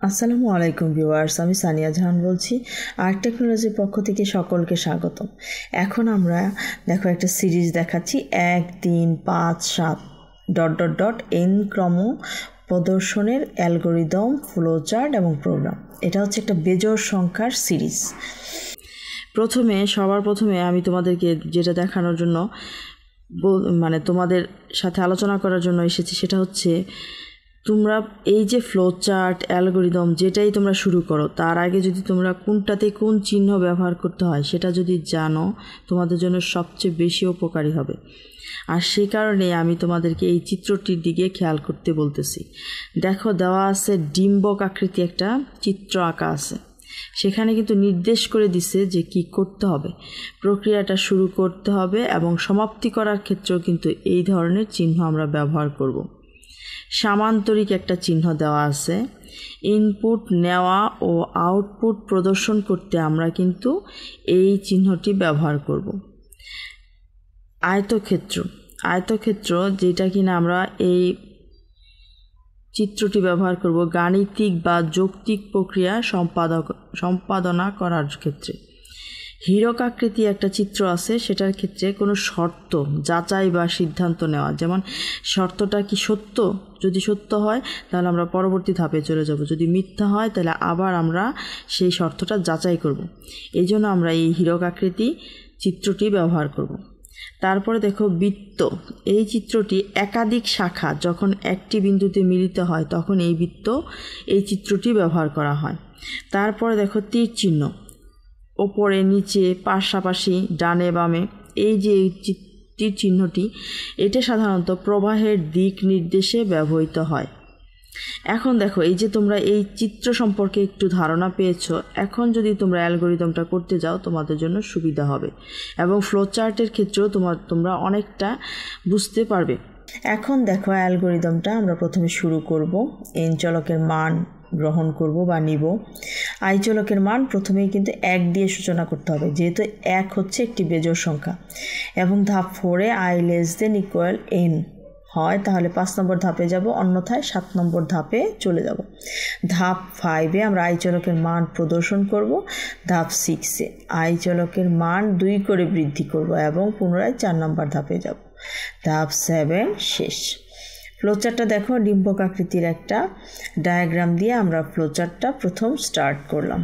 আসসালামু আলাইকুম ভিউয়ার্স, আমি সানিয়া জাহান বলছি। আর্ট টেকনোলজির পক্ষ থেকে সকলকে স্বাগতম। এখন আমরা দেখো একটা সিরিজ দেখাচ্ছি 1, 3, 5, 7 ... n ক্রম প্রদর্শনের অ্যালগরিদম, ফ্লোচার্ট এবং প্রোগ্রাম। এটা হচ্ছে একটা বেজোড় সংখ্যার সিরিজ। সবার প্রথমে আমি তোমাদেরকে যেটা দেখানোর জন্য তোমাদের সাথে আলোচনা করার জন্য এসেছি, সেটা হচ্ছে তোমরা এই যে ফ্লোচার্ট, অ্যালগরিদম যেটাই তোমরা শুরু করো, তার আগে যদি তোমরা কোনটাতে কোন চিহ্ন ব্যবহার করতে হয় সেটা যদি জানো, তোমাদের জন্য সবচেয়ে বেশি উপকারী হবে। আর সেই কারণে আমি তোমাদেরকে এই চিত্রটির দিকে খেয়াল করতে বলতেছি। দেখো, দেওয়া আছে ডিম্বক আকৃতি একটা চিত্র আঁকা আছে। সেখানে কিন্তু নির্দেশ করে দিছে যে কি করতে হবে, প্রক্রিয়াটা শুরু করতে হবে এবং সমাপ্তি করার ক্ষেত্রেও কিন্তু এই ধরনের চিহ্ন আমরা ব্যবহার করব। সামান্তরিক একটা চিহ্ন দেওয়া আছে। ইনপুট নেওয়া ও আউটপুট প্রদর্শন করতে আমরা কিন্তু এই চিহ্নটি ব্যবহার করব। আয়তক্ষেত্র যেটা কিনা আমরা এই চিত্রটি ব্যবহার করব গাণিতিক বা যৌক্তিক প্রক্রিয়া সম্পাদনা করার ক্ষেত্রে। হীরক আকৃতি একটা চিত্র আছে, সেটার ক্ষেত্রে কোনো শর্ত যাচাই বা সিদ্ধান্ত নেওয়া, যেমন শর্তটা কি সত্য, যদি সত্য হয় তাহলে আমরা পরবর্তী ধাপে চলে যাব, যদি মিথ্যা হয় তাহলে আবার আমরা সেই শর্তটা যাচাই করব। এই জন্য আমরা এই হীরক আকৃতি চিত্রটি ব্যবহার করব। তারপরে দেখো বৃত্ত, এই চিত্রটি একাধিক শাখা যখন একটি বিন্দুতে মিলিত হয় তখন এই চিত্রটি ব্যবহার করা হয়। তারপরে দেখো তীর চিহ্ন, ওপরে নিচে পাশাপাশি ডানে বামে, এই যে তীর চিহ্নটি, এটা সাধারণত প্রবাহের দিক নির্দেশে ব্যবহৃত হয়। এখন দেখো, এই যে তোমরা এই চিত্র সম্পর্কে একটু ধারণা পেয়েছো, এখন যদি তোমরা অ্যালগরিদমটা করতে যাও তোমাদের জন্য সুবিধা হবে এবং ফ্লোচার্টের ক্ষেত্রেও তোমরা অনেকটা বুঝতে পারবে। এখন দেখো, অ্যালগরিদমটা আমরা প্রথমে শুরু করব। এন চলকের মান গ্রহণ করব বা নিব। আই চলকের মান প্রথমেই কিন্তু 1 দিয়ে সূচনা করতে হবে, যেহেতু 1 হচ্ছে একটি বেজোড় সংখ্যা, এবং ধাপ 4-এ i <= n হয় তাহলে 5 নম্বর ধাপে যাব, অন্যথায় 7 নম্বর ধাপে চলে যাব। ধাপ 5-এ আমরা আই চলকের মান প্রদর্শন করব। ধাপ 6-এ আই চলকের মান 2 করে বৃদ্ধি করব এবং পুনরায় 4 নম্বর ধাপে যাব। ধাপ 7 শেষ। ফ্লোচার্টটা দেখো, ডিম্বক আকৃতির একটা ডায়াগ্রাম দিয়ে আমরা ফ্লোচার্টটা প্রথম স্টার্ট করলাম।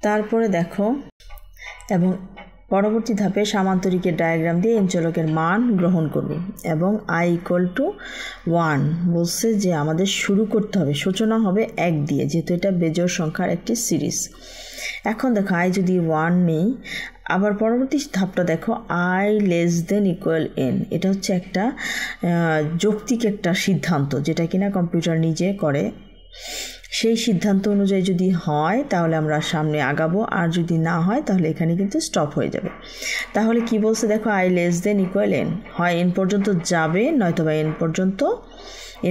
তারপরে দেখো, এবং পরবর্তী ধাপে সামান্তরিকের ডায়াগ্রাম দিয়ে এন চলকের মান গ্রহণ করব এবং i = 1 বলছে যে আমাদের শুরু করতে হবে, সূচনা হবে 1 দিয়ে, যেহেতু এটা বেজোড় সংখ্যার একটি সিরিজ। এখন দেখো, i যদি 1 নেই, আবার পরবর্তী ধাপটা দেখো i <= n। এটা হচ্ছে একটা যৌক্তিক একটা সিদ্ধান্ত, যেটা কিনা কম্পিউটার নিজে করে। সেই সিদ্ধান্ত অনুযায়ী যদি হয় তাহলে আমরা সামনে আগাবো, আর যদি না হয় তাহলে এখানে কিন্তু স্টপ হয়ে যাবে। তাহলে কি বলছে দেখো, i <= n, হয় n পর্যন্ত যাবে, নয়তোবা n পর্যন্ত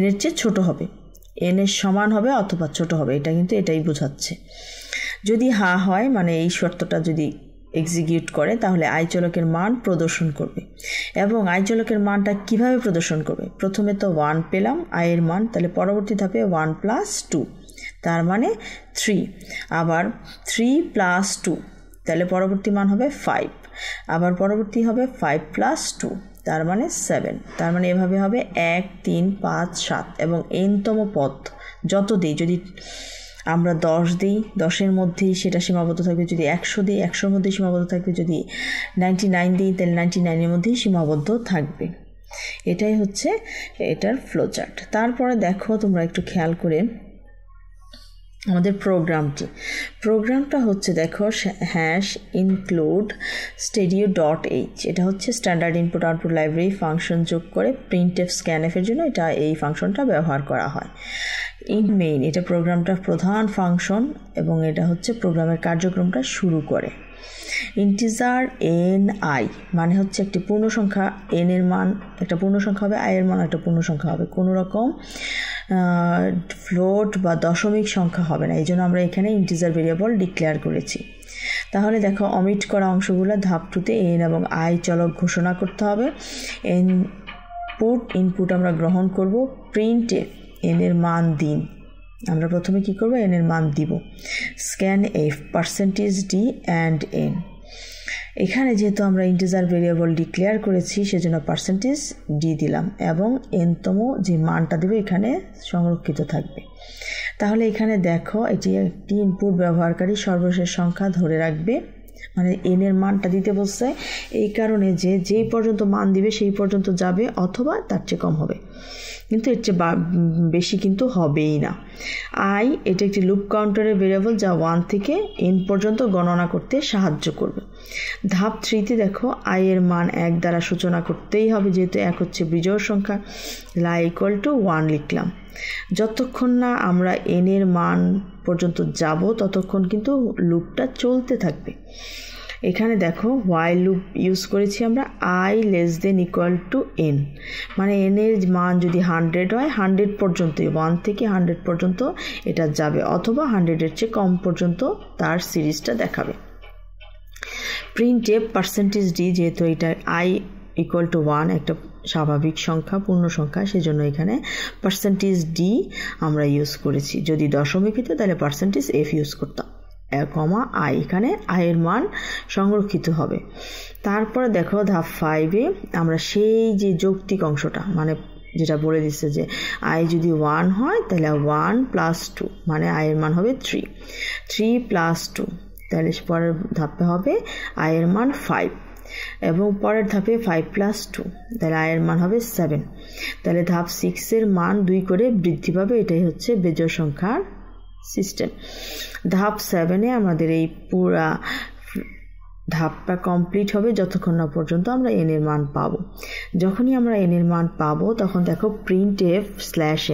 n এর চেয়ে ছোট হবে, n এর সমান হবে অথবা ছোট হবে, এটা কিন্তু এটাই বোঝাচ্ছে। যদি হ্যাঁ হয়, মানে এই শর্তটা যদি এক্সিকিউট করে, তাহলে আই চলকের মান প্রদর্শন করবে। এবং আই চলকের মানটা কিভাবে প্রদর্শন করবে? প্রথমে তো 1 পেলাম আই এর মান, তাহলে পরবর্তী ধাপে 1 + 2, তার মানে 3। আবার 3 + 2, তাহলে পরবর্তী মান হবে 5। আবার পরবর্তী হবে 5 + 2, তার মানে 7। তার মানে এভাবে হবে 1, 3, 5, 7 এবং n-তম পদ যত দিই, যদি আমরা 10 দিই 10-এর মধ্যেই সেটা সীমাবদ্ধ থাকবে, যদি 100 দিই 100-এর মধ্যেই সীমাবদ্ধ থাকবে, যদি 99 দিই তাহলে 99-এর মধ্যেই সীমাবদ্ধ থাকবে। এটাই হচ্ছে এটার ফ্লোচার্ট। তারপরে দেখো, তোমরা একটু খেয়াল করে আমাদের প্রোগ্রামটা হচ্ছে দেখো #include stereo.h। এটা হচ্ছে standard input output library function যোগ করে printf scanf এর জন্য এই ফাংশনটা ব্যবহার করা হয়। main, এটা প্রোগ্রামটার প্রধান ফাংশন এবং এটা হচ্ছে প্রোগ্রামের কার্যক্রমটা শুরু করে। ইন্টিজার ni মানে হচ্ছে একটি পূর্ণ সংখ্যা, n এর মান একটা পূর্ণ সংখ্যা হবে, i এর মান একটা পূর্ণ সংখ্যা হবে, কোনো রকম ফ্লোট বা দশমিক সংখ্যা হবে না, এই জন্য আমরা এখানে ইন্টিজার ভেরিয়েবল ডিক্লেয়ার করেছি। তাহলে দেখো, অমিট করা অংশগুলো ধাপ 2-তে n এবং i চলক ঘোষণা করতে হবে। ইনপুট আমরা গ্রহণ করব, printf n এর মান দিন, আমরা প্রথমে কি করব, n এর মান দিব। Scan F percentage D and N. এখানে যেহেতু আমরা ইন্টিজার ভেরিয়েবল ডিক্লেয়ার করেছি সেজন্য পার্সেন্টেজ ডি দিলাম এবং এনতম যে মানটা দেবে এখানে সংরক্ষিত থাকবে। তাহলে এখানে দেখো এটি একটি ইনপুট ব্যবহারকারী সর্বশেষ সংখ্যা ধরে রাখবে, মানে এন এর মানটা দিতে বলছে এই কারণে যে যেই পর্যন্ত মান দিবে সেই পর্যন্ত যাবে অথবা তার চেয়ে কম হবে, কিন্তু এর চেয়ে বেশি কিন্তু হবেই না। আই এটা একটি লুপ কাউন্টারের ভেরিয়েবল যা 1 থেকে n পর্যন্ত গণনা করতে সাহায্য করবে। ধাপ 3তে দেখো আই এর মান 1 দ্বারা সূচনা করতেই হবে, যেহেতু 1 হচ্ছে বিজোড় সংখ্যা। লাই ইকুয়াল টু 1 লিখলাম। যতক্ষণ না আমরা n এর মান পর্যন্ত যাব ততক্ষণ কিন্তু লুপটা চলতে থাকবে। এখানে দেখো হোয়াইল লুপ ইউজ করেছি আমরা, i <= n, মানে n এর মান যদি 100 হয় 100 পর্যন্ত 1 থেকে 100 পর্যন্ত এটা যাবে অথবা 100 এর চেয়ে কম পর্যন্ত তার সিরিজটা দেখাবে। প্রিন্ট এফ পার্সেন্টেজ ডি, যেহেতু এটা i = 1 একটা স্বাভাবিক সংখ্যা, পূর্ণ সংখ্যা, সেজন্য এখানে পার্সেন্টেজ ডি আমরা ইউজ করেছি। যদি দশমিক হতো তাহলে পার্সেন্টেজ এফ ইউজ করতাম, কমা আই, এখানে আই এর মান সংরক্ষিত হবে। তারপরে দেখো ধাপ 5-এ আমরা সেই যে যৌক্তিক অংশটা, মানে যেটা বলে দিচ্ছে যে আই যদি 1 হয় তাহলে 1 + 2, মানে আই এর মান হবে 3 + 2, তাহলে পরের ধাপে হবে আই এর মান 5 এবং পরের ধাপে 5 + 2, তাহলে আই এর মান হবে 7। তাহলে ধাপ 6 এর মান 2 করে বৃদ্ধি পাবে, এটাই হচ্ছে বেজোড় সংখ্যার সিস্টেম। ধাপ 7-এ আমাদের এই পুরা ধাপটা কমপ্লিট হবে যতক্ষণ না পর্যন্ত আমরা n এর মান পাবো। যখনই আমরা n এর মান পাবো তখন দেখো প্রিন্ট এফ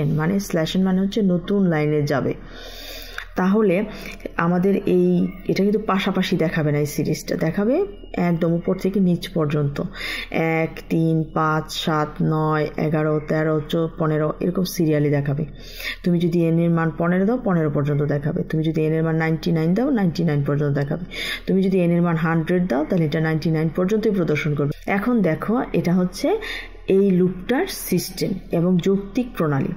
/n, মানে /n মানে হচ্ছে নতুন লাইনে যাবে। তাহলে আমাদের এটা কিন্তু পাশাপাশি দেখাবে না, এই সিরিজটা দেখাবে একদম উপর থেকে নিচ পর্যন্ত, 1 3 5 7 9 11 13 15 এরকম সিরিয়ালি দেখাবে। তুমি যদি n এর মান 15 দাও 15 পর্যন্ত দেখাবে, তুমি যদি n এর মান 99 দাও 99 পর্যন্ত দেখাবে, তুমি যদি n এর মান 100 দাও তাহলে এটা 99 পর্যন্তই প্রদর্শন করবে। এখন দেখো এটা হচ্ছে এই লুপটার সিস্টেম এবং যৌক্তিক প্রণালী,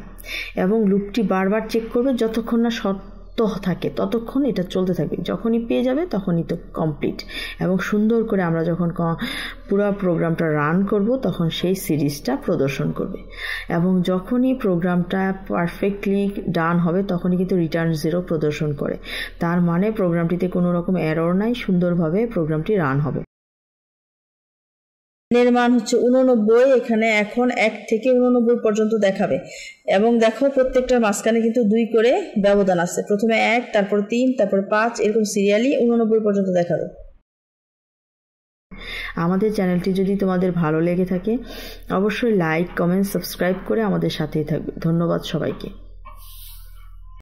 এবং লুপটি বারবার চেক করবে যতক্ষণ না থাকে ততক্ষণ এটা চলতে থাকবে, যখনই পেয়ে যাবে তখনই তো কমপ্লিট। এবং সুন্দর করে আমরা যখন পুরো প্রোগ্রামটা রান করব তখন সেই সিরিজটা প্রদর্শন করবে, এবং যখনই প্রোগ্রামটা পারফেক্টলি ডান হবে তখনই কিন্তু রিটার্ন 0 প্রদর্শন করে, তার মানে প্রোগ্রামটিতে কোনো রকম এরর নাই, সুন্দরভাবে প্রোগ্রামটি রান হবে। এর মান হচ্ছে 89, এখানে এখন 1 থেকে 89 পর্যন্ত দেখাবে, এবং দেখো প্রত্যেকটার মাঝখানে কিন্তু 2 করে ব্যবধান আছে, প্রথমে 1 তারপর 3 তারপর 5 এরকম সিরিয়ালি 89 পর্যন্ত দেখাবে। আমাদের চ্যানেলটি যদি তোমাদের ভালো লেগে থাকে অবশ্যই লাইক কমেন্ট সাবস্ক্রাইব করে আমাদের সাথেই থাকবে। ধন্যবাদ সবাইকে।